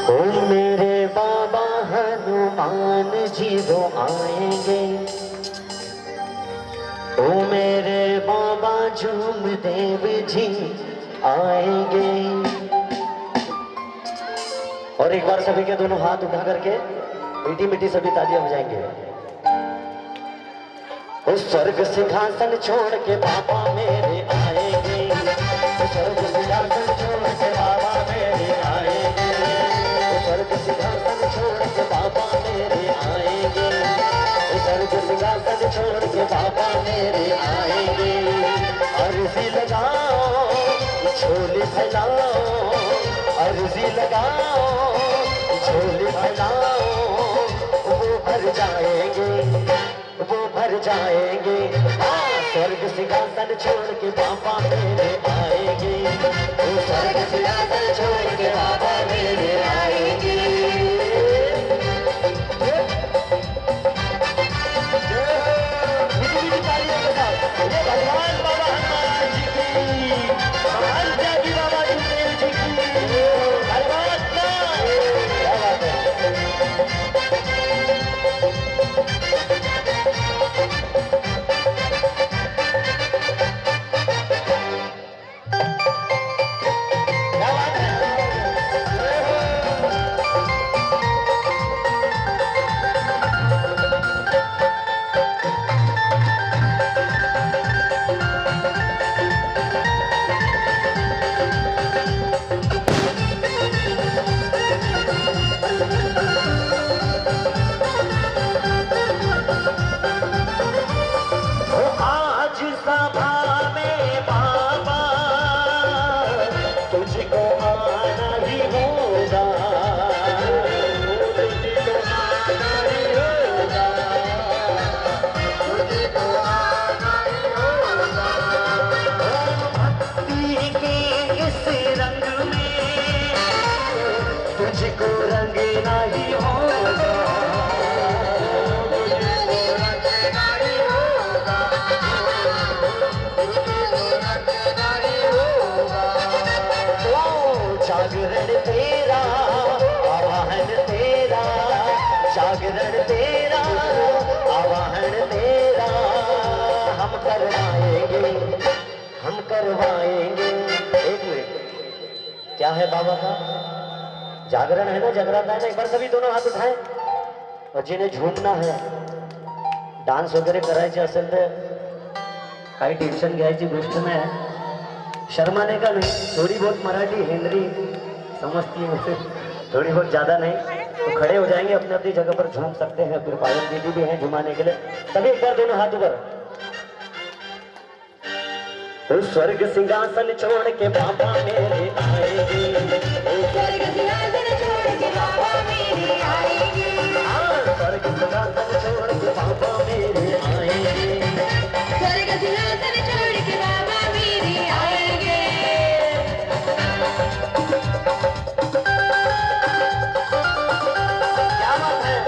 ओ मेरे बाबा हनुमान जी वो आएंगे, ओ मेरे बाबा झूमदेव जी आएंगे। और एक बार सभी के दोनों हाथ उठा करके मीठी मीठी सभी तालियां बजाएंगे। उस स्वर्ग सिंहासन छोड़ के बाबा मेरे आएंगे, उस स्वर्ग सिंहासन छोड़ के बाबा मेरे आएंगे, उस स्वर्ग सिंहासन छोड़ के बाबा मेरे आएंगे, उस स्वर्ग सिंहासन छोड़ के बाबा मेरे आएंगे। अर्जी लगाओ झोली फैलाओ, अर्जी लगाओ झोली फैलाओ, वो भर जाएंगे, वो भर जाएंगे। स्वर्ग सिंहासन छोड़ के बाबा मेरे आएंगे, वो स्वर्ग सिंहासन छोड़ के बाबा मेरे आएंगे। भगवान बाबा हनुमान जी की, महान त्यागी बाबा जुगदेव जी की, धन्यवाद। क्या बात है। तुझको रंगना ही होगा, जागरण तेरा आवाहन तेरा, जागरण तेरा आवाहन तेरा, हम करवाएंगे, हम करवाएंगे। एक मिनट, क्या है बाबा का जागरण है ना, जगराता है ना। एक बार सभी दोनों हात उठाएं। और जिन्हें झूमना है, डान्स वगैरे करायचे असेल तर काही टेन्शन घ्यायची गोष्ट नाही, शर्माने का नहीं। थोड़ी बहुत मराठी हिंदी समझती है, थोड़ी बहुत ज्यादा नहीं, तो खड़े हो जाएंगे, अपने अपनी जगह पर झूम सकते हैं। फिर पायल दीदी भी हैं झुमाने के लिए। सभी एक बार दोनों हाथ ऊपर। तो स्वर्ग सिंहासन छोड़ के बाबा मेरे आएंगे, स्वर्ग सिंहासन छोड़ के बाबा मेरे आएंगे, स्वर्ग सिंहासन छोड़ के बाबा मेरे आएंगे, स्वर्ग सिंहासन छोड़ के बाबा मेरे आएंगे। क्या बात है।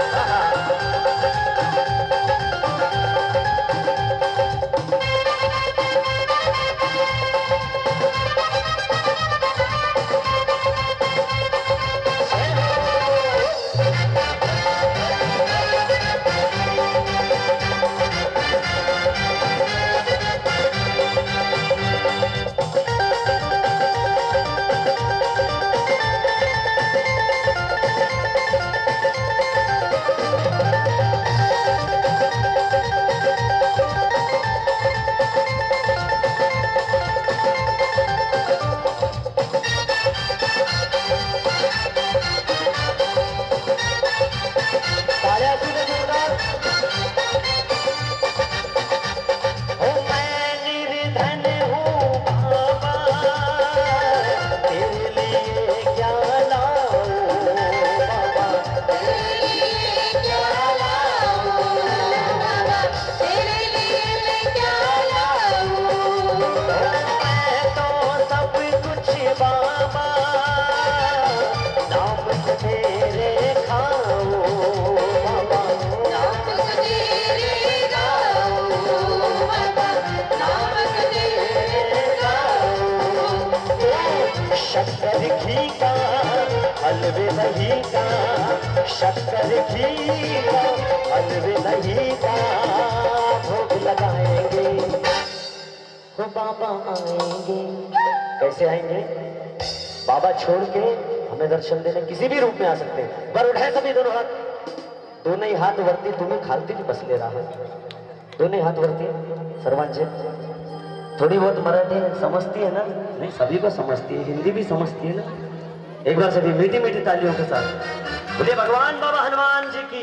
हलवे दही का, शक्कर घी का, हलवे दही का भोग लगाएंगे, वो बाबा आएंगे। कैसे आएंगे? बाबा छोड़ के हमें दर्शन देने किसी भी रूप में आ सकते हैं। पर उठाए सभी दोनों हाथ, दोनों ही हात वरती, तुम्ही खालती की बसले राहा, दोनों हाथ वरती सर्वांचे। थोड़ी बहुत मराठी समझती है ना? नहीं, सभी को समझती है, हिंदी भी समझती है ना? एक बार सभी मीठी मीठी तालियों के साथ बोले भगवान बाबा हनुमान जी की,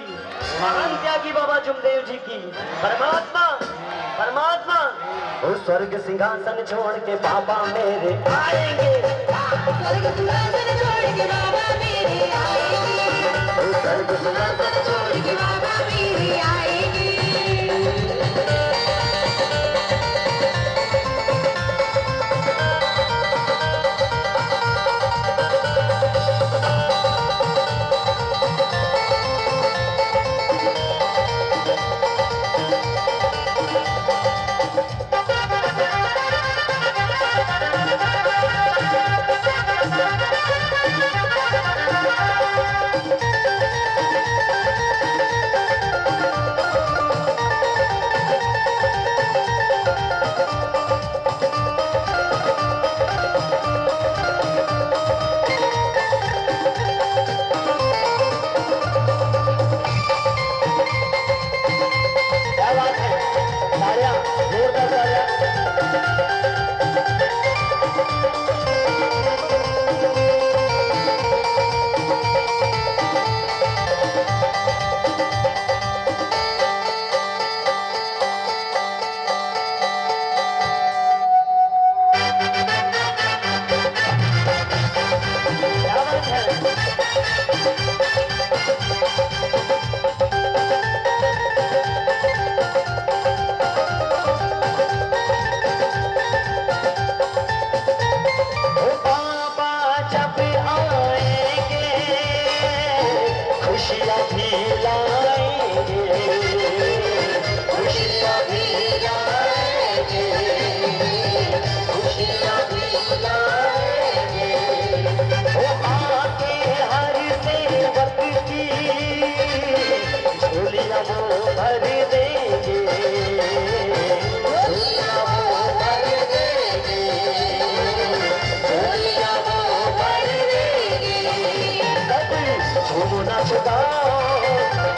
महान त्यागी बाबा जुमदेव जी की। परमात्मा परमात्मा उस स्वर्ग सिंहासन छोड़ के बाबा मेरे आएंगे, स्वर्ग सिंहासन छोड़ के बाबा मेरे आएंगे, उस स्वर्ग सिंहासन छोड़ के बाबा मेरे आएंगे।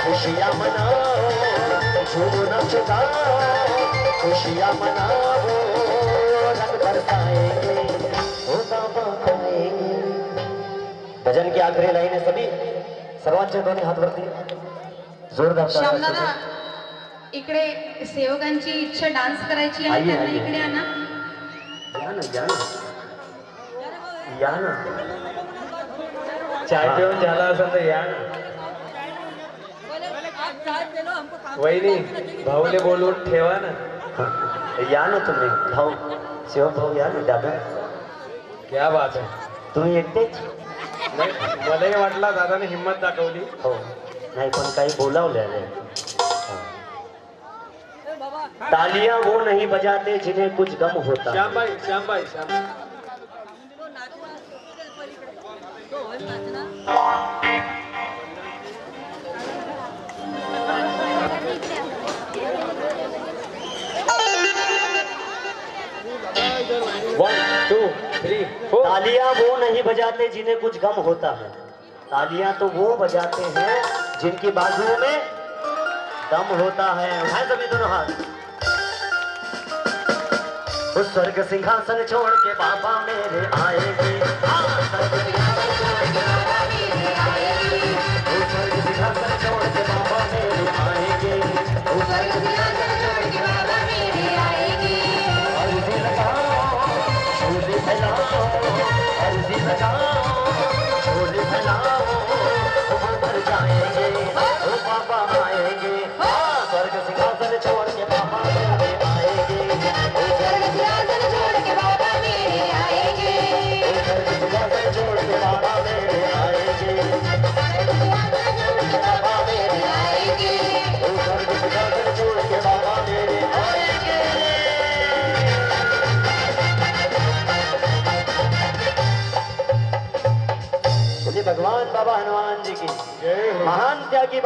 खुशियाँ मनाओ, झूमो नाचो गाओ, खुशियाँ मनाओ, रंग बरसाएंगे, ओ बाबा आएंगे। भजन की आखिरी लाइन है, सभी सर्वांचे दोन्ही हात वरती जोरदार श्यामदादा, इकडे सेवकांची इच्छा डान्स करायची आहे, त्यांना इकडे आणा। या ना, या ना, या ना, चाय पिऊन झाला असेल तर या ना। वहिनी भाऊले बोलून ठेवा ना। या ना तुम्ही भाऊ, शिव भाऊ या ना दादा। क्या बात आहे, तुम्ही एकटेच? नाही मलाही वाटला दादाने हिंमत दाखवली। हो, नाही पण काही बोलावले आहे। तालियां वो नहीं बजाते जिन्हें कुछ गम होता। श्यामबाई श्यामबाई श्याम 1 2 3 4 तालियां वो नहीं बजाते जिन्हें कुछ गम होता है, तालियां तो वो बजाते हैं जिनकी बाजुओं में दम होता है। उठाए सभी दोनों हाथ। उस स्वर्ग सिंहासन छोड़ के बाबा मेरे आएंगे, स्वर्ग सिंहासन छोड़ के बाबा मेरे आएंगे, उस स्वर्ग सिंहासन छोड़ के बाबा मेरे आएंगे, उस स्वर्ग सिंहासन छोड़ के बाबा मेरे आएंगे। अर्जी लगाओ, झोली फैलाओ, अर्जी लगाओ, झोली फैलाओ, वो भर जाएंगे, वो बाबा आएंगे। स्वर्ग सिंहासन छोड़ के बाबा मेरे आएंगे, स्वर्ग सिंहासन छोड़ के बाबा मेरे आएंगे। भगवान बाबा हनुमान जी की जय हो महान त्यागी